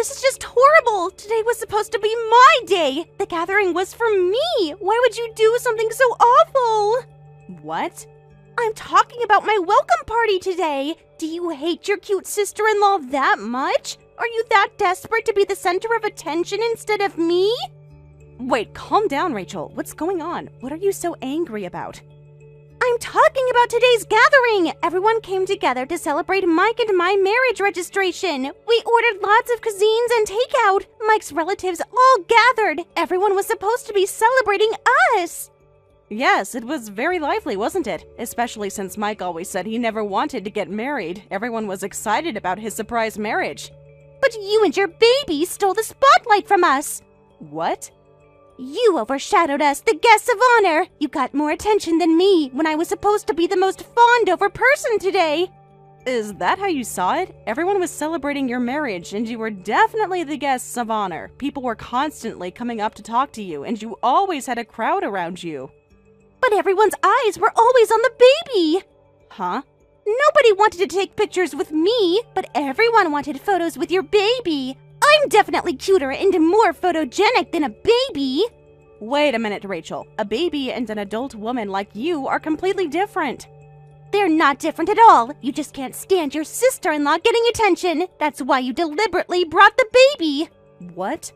This is just horrible! Today was supposed to be my day! The gathering was for me! Why would you do something so awful? What? I'm talking about my welcome party today! Do you hate your cute sister-in-law that much? Are you that desperate to be the center of attention instead of me? Wait, calm down, Rachel. What's going on? What are you so angry about? I'm talking about today's gathering! Everyone came together to celebrate Mike and my marriage registration. We ordered lots of cuisines and takeout. Mike's relatives all gathered. Everyone was supposed to be celebrating us. Yes, it was very lively, wasn't it? Especially since Mike always said he never wanted to get married. Everyone was excited about his surprise marriage. But you and your baby stole the spotlight from us. What? You overshadowed us, the guests of honor! You got more attention than me when I was supposed to be the most fawned-over person today! Is that how you saw it? Everyone was celebrating your marriage, and you were definitely the guests of honor. People were constantly coming up to talk to you, and you always had a crowd around you. But everyone's eyes were always on the baby! Huh? Nobody wanted to take pictures with me, but everyone wanted photos with your baby! I'm definitely cuter and more photogenic than a baby! Wait a minute, Rachel. A baby and an adult woman like you are completely different. They're not different at all. You just can't stand your sister-in-law getting attention. That's why you deliberately brought the baby. What?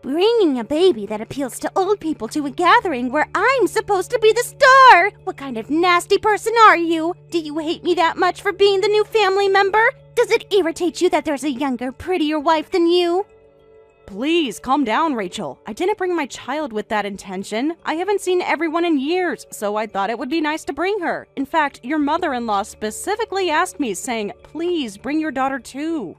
Bringing a baby that appeals to old people to a gathering where I'm supposed to be the star! What kind of nasty person are you? Do you hate me that much for being the new family member? Does it irritate you that there's a younger, prettier wife than you? Please, calm down, Rachel. I didn't bring my child with that intention. I haven't seen everyone in years, so I thought it would be nice to bring her. In fact, your mother-in-law specifically asked me, saying, please bring your daughter too.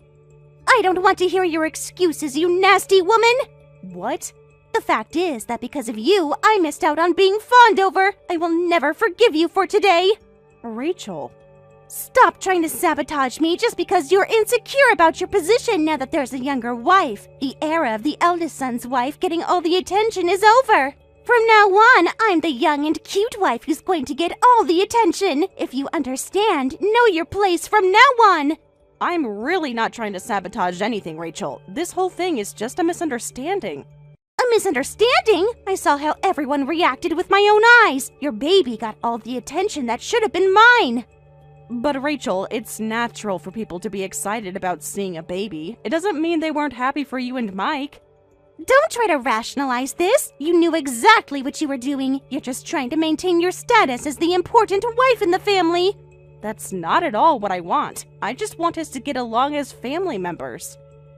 I don't want to hear your excuses, you nasty woman! What? The fact is that because of you, I missed out on being fawned over. I will never forgive you for today. Rachel. Stop trying to sabotage me just because you're insecure about your position now that there's a younger wife. The era of the eldest son's wife getting all the attention is over. From now on, I'm the young and cute wife who's going to get all the attention. If you understand, know your place from now on. I'm really not trying to sabotage anything, Rachel. This whole thing is just a misunderstanding. A misunderstanding? I saw how everyone reacted with my own eyes. Your baby got all the attention that should have been mine. But Rachel, it's natural for people to be excited about seeing a baby. It doesn't mean they weren't happy for you and Mike. Don't try to rationalize this. You knew exactly what you were doing. You're just trying to maintain your status as the important wife in the family. That's not at all what I want. I just want us to get along as family members.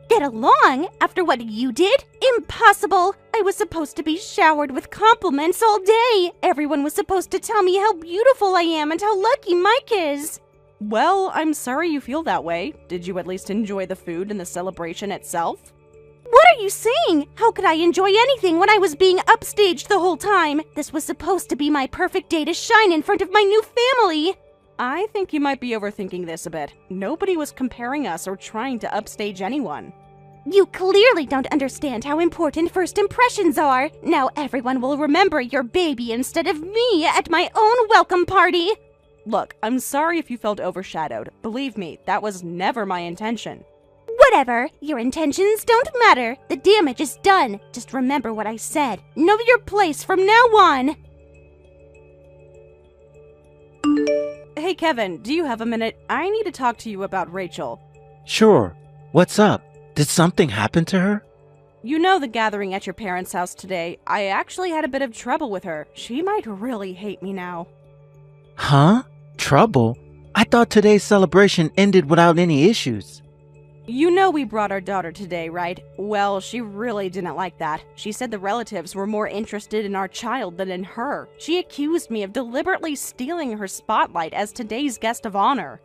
Get along? After what you did? Impossible! I was supposed to be showered with compliments all day. Everyone was supposed to tell me how beautiful I am and how lucky Mike is. Well, I'm sorry you feel that way. Did you at least enjoy the food and the celebration itself? What are you saying? How could I enjoy anything when I was being upstaged the whole time? This was supposed to be my perfect day to shine in front of my new family. I think you might be overthinking this a bit. Nobody was comparing us or trying to upstage anyone. You clearly don't understand how important first impressions are. Now everyone will remember your baby instead of me at my own welcome party. Look, I'm sorry if you felt overshadowed. Believe me, that was never my intention. Whatever. Your intentions don't matter. The damage is done. Just remember what I said. Know your place from now on. Hey, Kevin, do you have a minute? I need to talk to you about Rachel. Sure. What's up? Did something happen to her? You know the gathering at your parents' house today. I actually had a bit of trouble with her. She might really hate me now. Huh? Trouble? I thought today's celebration ended without any issues. You know we brought our daughter today, right? Well, she really didn't like that. She said the relatives were more interested in our child than in her. She accused me of deliberately stealing her spotlight as today's guest of honor.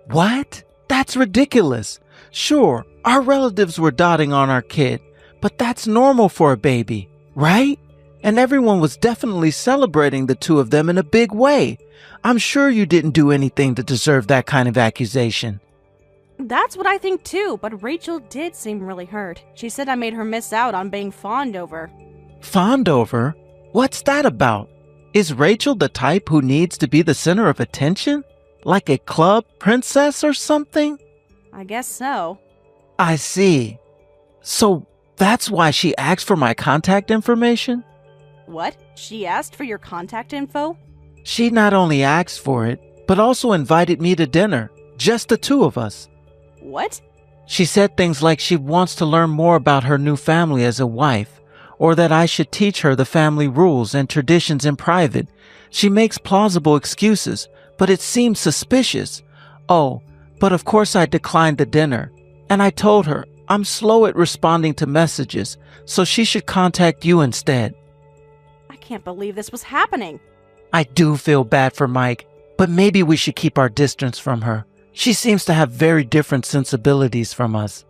What? That's ridiculous. Sure, our relatives were dotting on our kid, but that's normal for a baby, right? And everyone was definitely celebrating the two of them in a big way. I'm sure you didn't do anything to deserve that kind of accusation. That's what I think too, but Rachel did seem really hurt. She said I made her miss out on being fawned over. Fawned over? What's that about? Is Rachel the type who needs to be the center of attention? Like a club princess or something? I guess so. I see. So that's why she asked for my contact information? What? She asked for your contact info? She not only asked for it, but also invited me to dinner, just the two of us. What? She said things like she wants to learn more about her new family as a wife, or that I should teach her the family rules and traditions in private. She makes plausible excuses, but it seems suspicious. Oh, but of course I declined the dinner, and I told her I'm slow at responding to messages, so she should contact you instead. I can't believe this was happening. I do feel bad for Mike, but maybe we should keep our distance from her. She seems to have very different sensibilities from us.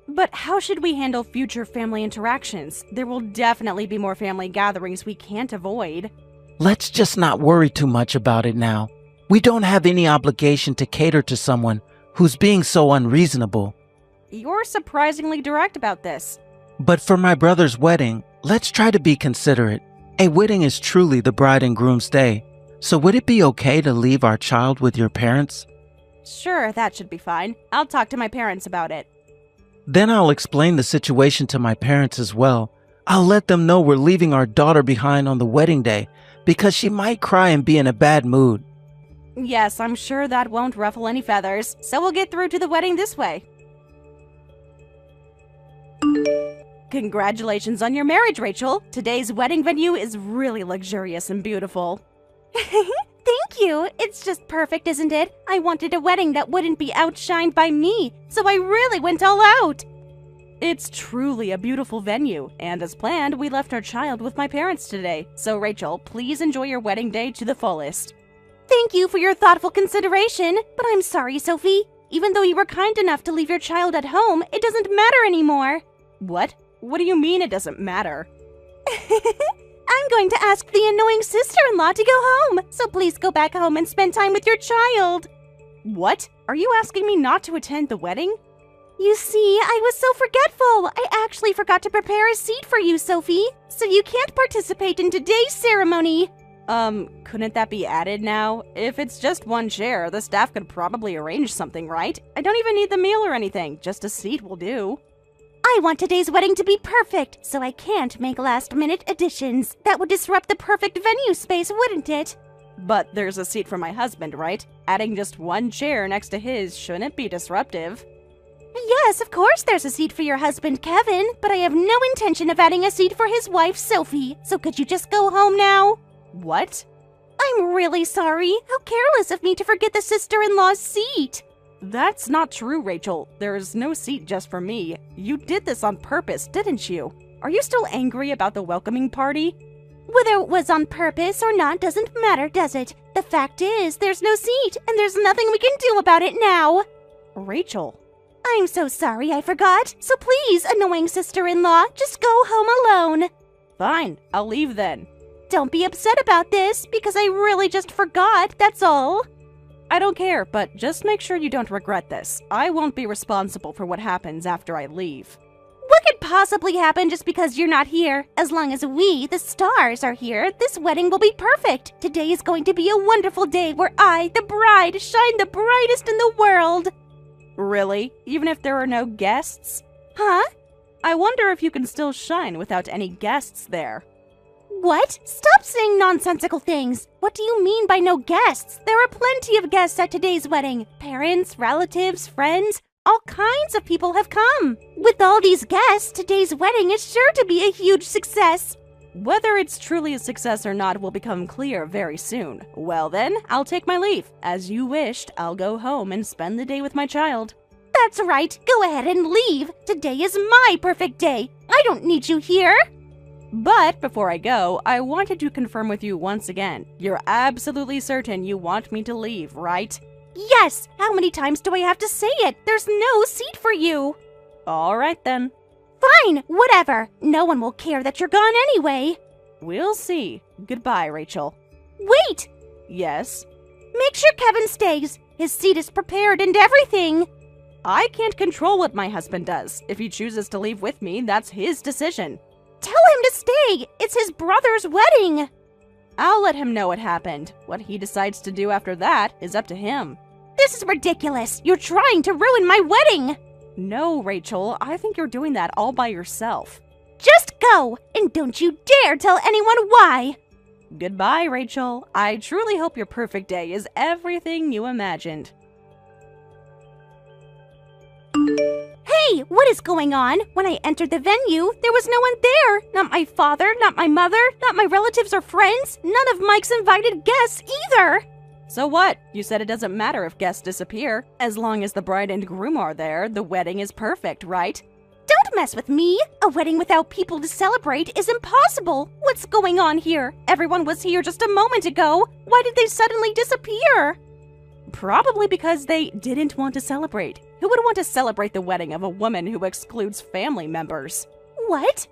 But how should we handle future family interactions? There will definitely be more family gatherings we can't avoid. Let's just not worry too much about it now. We don't have any obligation to cater to someone who's being so unreasonable. You're surprisingly direct about this. But for my brother's wedding, let's try to be considerate. A wedding is truly the bride and groom's day. So would it be okay to leave our child with your parents? Sure, that should be fine. I'll talk to my parents about it. Then I'll explain the situation to my parents as well. I'll let them know we're leaving our daughter behind on the wedding day because she might cry and be in a bad mood. Yes, I'm sure that won't ruffle any feathers, so we'll get through to the wedding this way. Congratulations on your marriage, Rachel. Today's wedding venue is really luxurious and beautiful. Thank you. It's just perfect, isn't it? I wanted a wedding that wouldn't be outshined by me, so I really went all out. It's truly a beautiful venue, and as planned, we left our child with my parents today. So Rachel, please enjoy your wedding day to the fullest. Thank you for your thoughtful consideration, but I'm sorry, Sophie. Even though you were kind enough to leave your child at home, it doesn't matter anymore. What? What do you mean it doesn't matter? I'm going to ask the annoying sister-in-law to go home, so please go back home and spend time with your child. What? Are you asking me not to attend the wedding? You see, I was so forgetful. I actually forgot to prepare a seat for you, Sophie, so you can't participate in today's ceremony. Couldn't that be added now? If it's just one chair, the staff could probably arrange something, right? I don't even need the meal or anything, just a seat will do. I want today's wedding to be perfect, so I can't make last-minute additions. That would disrupt the perfect venue space, wouldn't it? But there's a seat for my husband, right? Adding just one chair next to his shouldn't be disruptive. Yes, of course there's a seat for your husband, Kevin, but I have no intention of adding a seat for his wife, Sophie, so could you just go home now? What? I'm really sorry. How careless of me to forget the sister-in-law's seat. That's not true, Rachel. There's no seat just for me. You did this on purpose, didn't you? Are you still angry about the welcoming party? Whether it was on purpose or not doesn't matter, does it? The fact is, there's no seat, and there's nothing we can do about it now. Rachel. I'm so sorry I forgot. So please, annoying sister-in-law, just go home alone. Fine, I'll leave then. Don't be upset about this, because I really just forgot, that's all. I don't care, but just make sure you don't regret this. I won't be responsible for what happens after I leave. What could possibly happen just because you're not here? As long as we, the stars, are here, this wedding will be perfect. Today is going to be a wonderful day where I, the bride, shine the brightest in the world. Really? Even if there are no guests? Huh? I wonder if you can still shine without any guests there. What? Stop saying nonsensical things! What do you mean by no guests? There are plenty of guests at today's wedding. Parents, relatives, friends, all kinds of people have come. With all these guests, today's wedding is sure to be a huge success. Whether it's truly a success or not will become clear very soon. Well then, I'll take my leave. As you wished, I'll go home and spend the day with my child. That's right, go ahead and leave. Today is my perfect day. I don't need you here. But before I go, I wanted to confirm with you once again. You're absolutely certain you want me to leave, right? Yes! How many times do I have to say it? There's no seat for you! Alright then. Fine, whatever. No one will care that you're gone anyway. We'll see. Goodbye, Rachel. Wait! Yes? Make sure Kevin stays. His seat is prepared and everything. I can't control what my husband does. If he chooses to leave with me, that's his decision. Tell him to stay! It's his brother's wedding! I'll let him know what happened. What he decides to do after that is up to him. This is ridiculous! You're trying to ruin my wedding! No, Rachel, I think you're doing that all by yourself. Just go, and don't you dare tell anyone why! Goodbye, Rachel. I truly hope your perfect day is everything you imagined. Hey, what is going on? When I entered the venue, there was no one there. Not my father, not my mother, not my relatives or friends, none of Mike's invited guests either. So what? You said it doesn't matter if guests disappear. As long as the bride and groom are there, the wedding is perfect, right? Don't mess with me! A wedding without people to celebrate is impossible! What's going on here? Everyone was here just a moment ago! Why did they suddenly disappear? Probably because they didn't want to celebrate. Who would want to celebrate the wedding of a woman who excludes family members? What?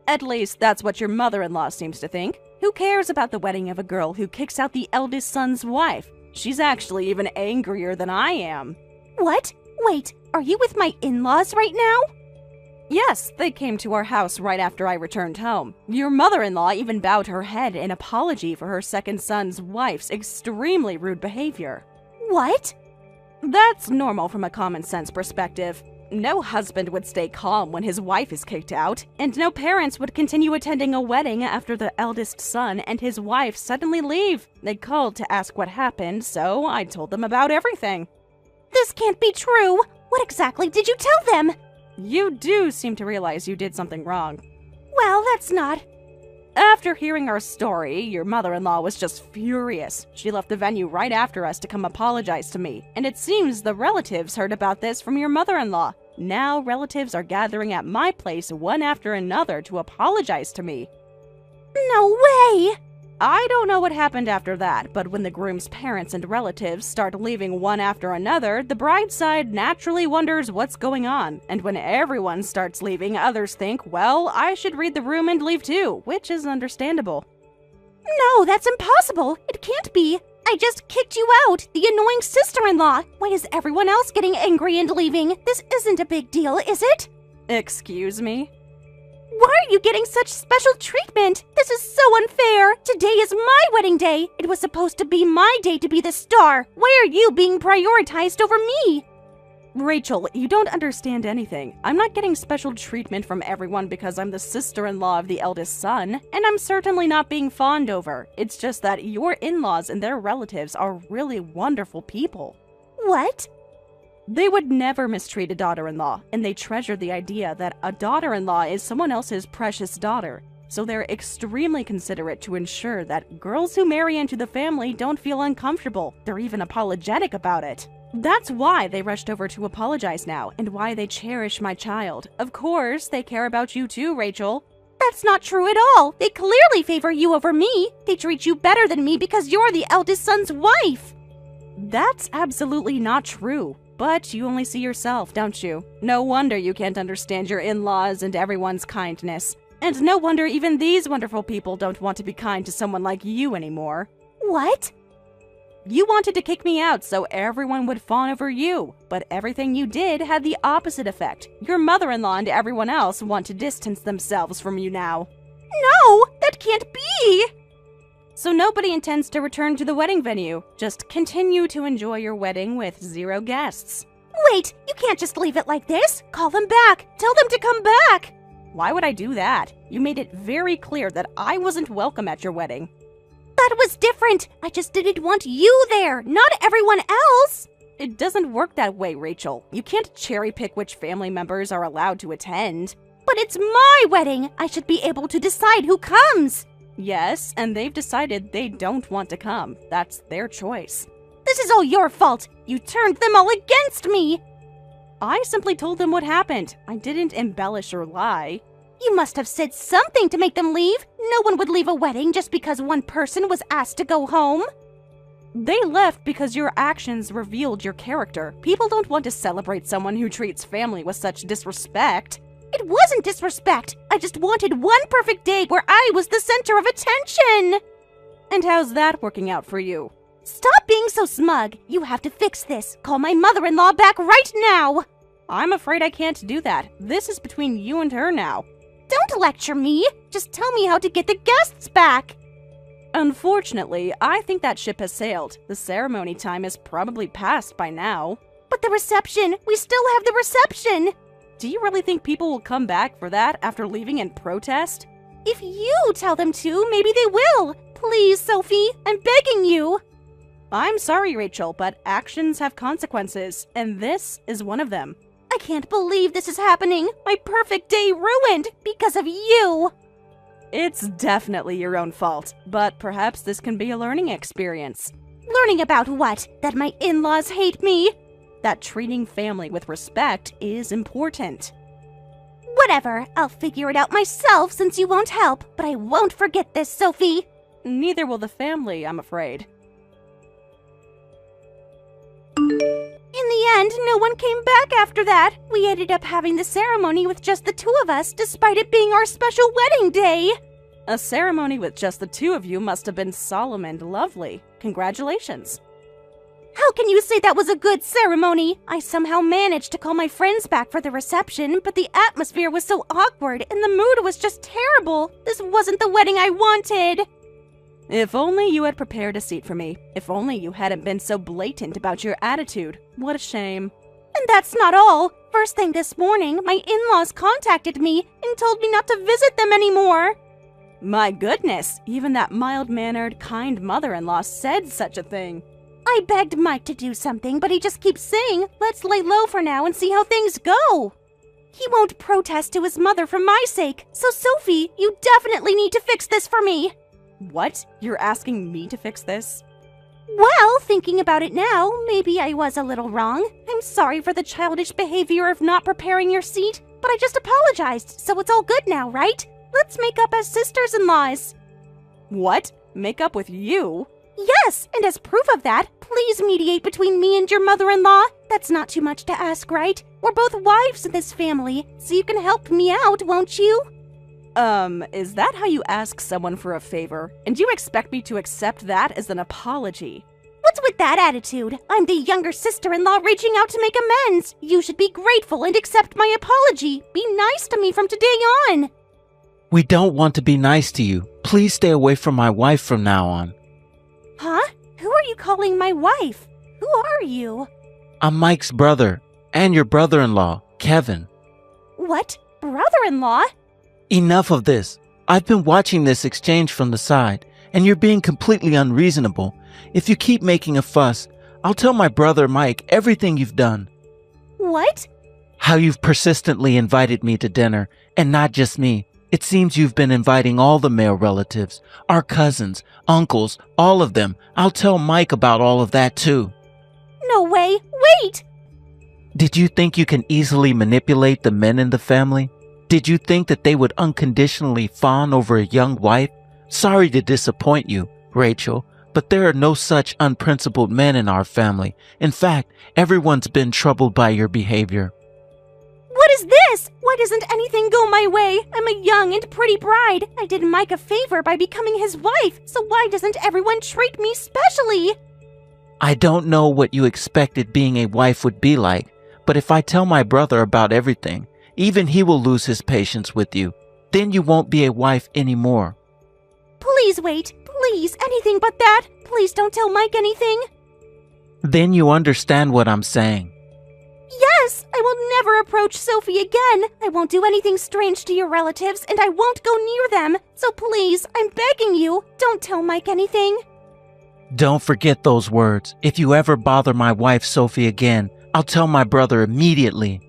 At least that's what your mother-in-law seems to think. Who cares about the wedding of a girl who kicks out the eldest son's wife? She's actually even angrier than I am. What? Wait, are you with my in-laws right now? Yes, they came to our house right after I returned home. Your mother-in-law even bowed her head in apology for her second son's wife's extremely rude behavior. What? That's normal from a common sense perspective. No husband would stay calm when his wife is kicked out, and no parents would continue attending a wedding after the eldest son and his wife suddenly leave. They called to ask what happened, so I told them about everything. This can't be true! What exactly did you tell them? You do seem to realize you did something wrong. Well, that's not... After hearing our story, your mother-in-law was just furious. She left the venue right after us to come apologize to me, and it seems the relatives heard about this from your mother-in-law. Now relatives are gathering at my place one after another to apologize to me. No way! I don't know what happened after that, but when the groom's parents and relatives start leaving one after another, the bride's side naturally wonders what's going on. And when everyone starts leaving, others think, well, I should read the room and leave too, which is understandable. No, that's impossible. It can't be. I just kicked you out, the annoying sister-in-law. Why is everyone else getting angry and leaving? This isn't a big deal, is it? Excuse me? Why are you getting such special treatment? This is so unfair. Today is my wedding day. It was supposed to be my day to be the star. Why are you being prioritized over me? Rachel, you don't understand anything. I'm not getting special treatment from everyone because I'm the sister-in-law of the eldest son, and I'm certainly not being fawned over. It's just that your in-laws and their relatives are really wonderful people. What? They would never mistreat a daughter-in-law, and they treasure the idea that a daughter-in-law is someone else's precious daughter. So they're extremely considerate to ensure that girls who marry into the family don't feel uncomfortable. They're even apologetic about it. That's why they rushed over to apologize now, and why they cherish my child. Of course, they care about you too, Rachel. That's not true at all. They clearly favor you over me. They treat you better than me because you're the eldest son's wife. That's absolutely not true. But you only see yourself, don't you? No wonder you can't understand your in-laws and everyone's kindness. And no wonder even these wonderful people don't want to be kind to someone like you anymore. What? You wanted to kick me out so everyone would fawn over you, but everything you did had the opposite effect. Your mother-in-law and everyone else want to distance themselves from you now. No, that can't be! So nobody intends to return to the wedding venue. Just continue to enjoy your wedding with 0 guests. Wait, you can't just leave it like this. Call them back. Tell them to come back. Why would I do that? You made it very clear that I wasn't welcome at your wedding. That was different. I just didn't want you there, not everyone else. It doesn't work that way, Rachel. You can't cherry pick which family members are allowed to attend. But it's my wedding. I should be able to decide who comes. Yes, and they've decided they don't want to come. That's their choice. This is all your fault. You turned them all against me. I simply told them what happened. I didn't embellish or lie. You must have said something to make them leave. No one would leave a wedding just because one person was asked to go home. They left because your actions revealed your character. People don't want to celebrate someone who treats family with such disrespect. It wasn't disrespect. I just wanted one perfect day where I was the center of attention. And how's that working out for you? Stop being so smug. You have to fix this. Call my mother-in-law back right now. I'm afraid I can't do that. This is between you and her now. Don't lecture me. Just tell me how to get the guests back. Unfortunately, I think that ship has sailed. The ceremony time is probably past by now. But the reception, we still have the reception. Do you really think people will come back for that after leaving in protest? If you tell them to, maybe they will. Please, Sophie, I'm begging you. I'm sorry, Rachel, but actions have consequences, and this is one of them. I can't believe this is happening. My perfect day ruined because of you. It's definitely your own fault, but perhaps this can be a learning experience. Learning about what? That my in-laws hate me? That treating family with respect is important. Whatever, I'll figure it out myself since you won't help, but I won't forget this, Sophie. Neither will the family, I'm afraid. In the end, no one came back after that. We ended up having the ceremony with just the two of us, despite it being our special wedding day. A ceremony with just the two of you must have been solemn and lovely. Congratulations. How can you say that was a good ceremony? I somehow managed to call my friends back for the reception, but the atmosphere was so awkward and the mood was just terrible. This wasn't the wedding I wanted. If only you had prepared a seat for me. If only you hadn't been so blatant about your attitude. What a shame. And that's not all. First thing this morning, my in-laws contacted me and told me not to visit them anymore. My goodness, even that mild-mannered, kind mother-in-law said such a thing. I begged Mike to do something, but he just keeps saying, let's lay low for now and see how things go. He won't protest to his mother for my sake, so Sophie, you definitely need to fix this for me. What? You're asking me to fix this? Well, thinking about it now, maybe I was a little wrong. I'm sorry for the childish behavior of not preparing your seat, but I just apologized, so it's all good now, right? Let's make up as sisters-in-laws. What? Make up with you? Yes, and as proof of that, please mediate between me and your mother-in-law. That's not too much to ask, right? We're both wives in this family, so you can help me out, won't you? Is that how you ask someone for a favor? And you expect me to accept that as an apology? What's with that attitude? I'm the younger sister-in-law reaching out to make amends. You should be grateful and accept my apology. Be nice to me from today on. We don't want to be nice to you. Please stay away from my wife from now on. Huh? Who are you calling my wife? Who are you? I'm Mike's brother, and your brother-in-law, Kevin. What? Brother-in-law? Enough of this. I've been watching this exchange from the side, and you're being completely unreasonable. If you keep making a fuss, I'll tell my brother Mike everything you've done. What? How you've persistently invited me to dinner, and not just me. It seems you've been inviting all the male relatives, our cousins, uncles, all of them. I'll tell Mike about all of that too. No way! Wait! Did you think you can easily manipulate the men in the family? Did you think that they would unconditionally fawn over a young wife? Sorry to disappoint you, Rachel, but there are no such unprincipled men in our family. In fact, everyone's been troubled by your behavior. What is this? Why doesn't anything go my way? I'm a young and pretty bride. I did Mike a favor by becoming his wife, so why doesn't everyone treat me specially? I don't know what you expected being a wife would be like, but if I tell my brother about everything, even he will lose his patience with you. Then you won't be a wife anymore. Please wait. Please, anything but that. Please don't tell Mike anything. Then you understand what I'm saying. Yes, I will never approach Sophie again. I won't do anything strange to your relatives, and I won't go near them. So please, I'm begging you, don't tell Mike anything. Don't forget those words. If you ever bother my wife Sophie again, I'll tell my brother immediately.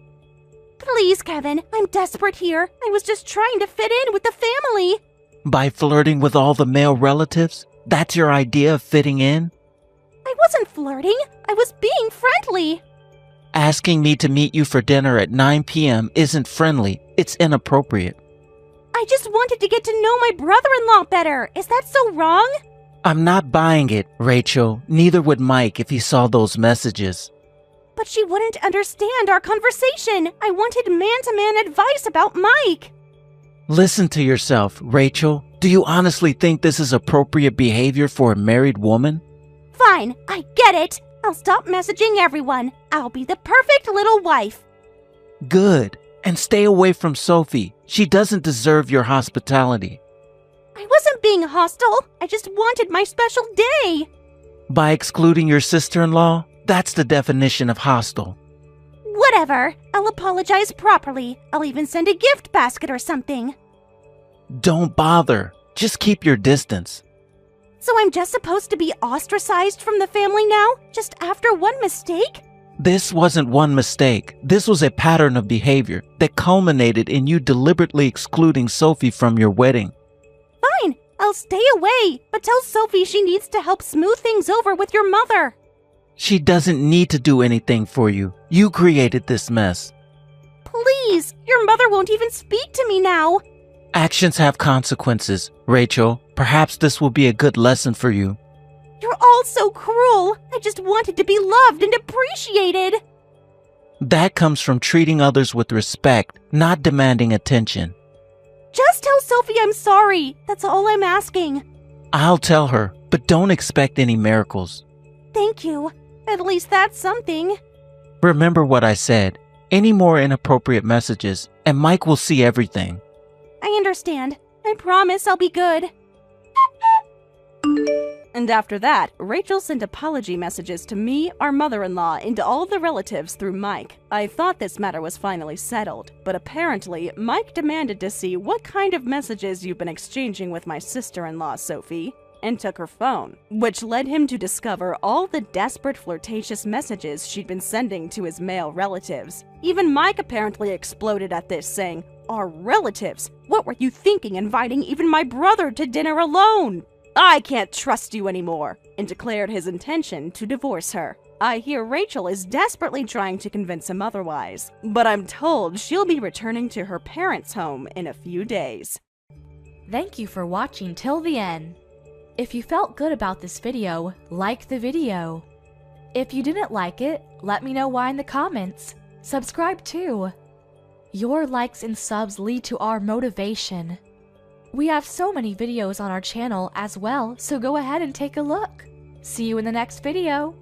Please, Kevin, I'm desperate here. I was just trying to fit in with the family. By flirting with all the male relatives? That's your idea of fitting in? I wasn't flirting. I was being friendly. Asking me to meet you for dinner at 9 p.m. isn't friendly. It's inappropriate. I just wanted to get to know my brother-in-law better. Is that so wrong? I'm not buying it, Rachel. Neither would Mike if he saw those messages. But she wouldn't understand our conversation. I wanted man-to-man advice about Mike. Listen to yourself, Rachel. Do you honestly think this is appropriate behavior for a married woman? Fine, I get it. I'll stop messaging everyone. I'll be the perfect little wife. Good. And stay away from Sophie. She doesn't deserve your hospitality. I wasn't being hostile. I just wanted my special day. By excluding your sister-in-law? That's the definition of hostile. Whatever. I'll apologize properly. I'll even send a gift basket or something. Don't bother. Just keep your distance. So I'm just supposed to be ostracized from the family now? Just after one mistake? This wasn't one mistake. This was a pattern of behavior that culminated in you deliberately excluding Sophie from your wedding. Fine, I'll stay away, but tell Sophie she needs to help smooth things over with your mother. She doesn't need to do anything for you. You created this mess. Please, your mother won't even speak to me now. Actions have consequences, Rachel. Perhaps this will be a good lesson for you. You're all so cruel. I just wanted to be loved and appreciated. That comes from treating others with respect, not demanding attention. Just tell Sophie I'm sorry. That's all I'm asking. I'll tell her, but don't expect any miracles. Thank you. At least that's something. Remember what I said. Any more inappropriate messages, and Mike will see everything. I understand. I promise I'll be good. And after that, Rachel sent apology messages to me, our mother-in-law, and to all the relatives through Mike. I thought this matter was finally settled, but apparently, Mike demanded to see what kind of messages you've been exchanging with my sister-in-law, Sophie, and took her phone, which led him to discover all the desperate flirtatious messages she'd been sending to his male relatives. Even Mike apparently exploded at this, saying, "Our relatives? What were you thinking inviting even my brother to dinner alone? I can't trust you anymore," and declared his intention to divorce her. I hear Rachel is desperately trying to convince him otherwise, but I'm told she'll be returning to her parents' home in a few days. Thank you for watching till the end. If you felt good about this video, like the video. If you didn't like it, let me know why in the comments. Subscribe too. Your likes and subs lead to our motivation. We have so many videos on our channel as well, so go ahead and take a look. See you in the next video.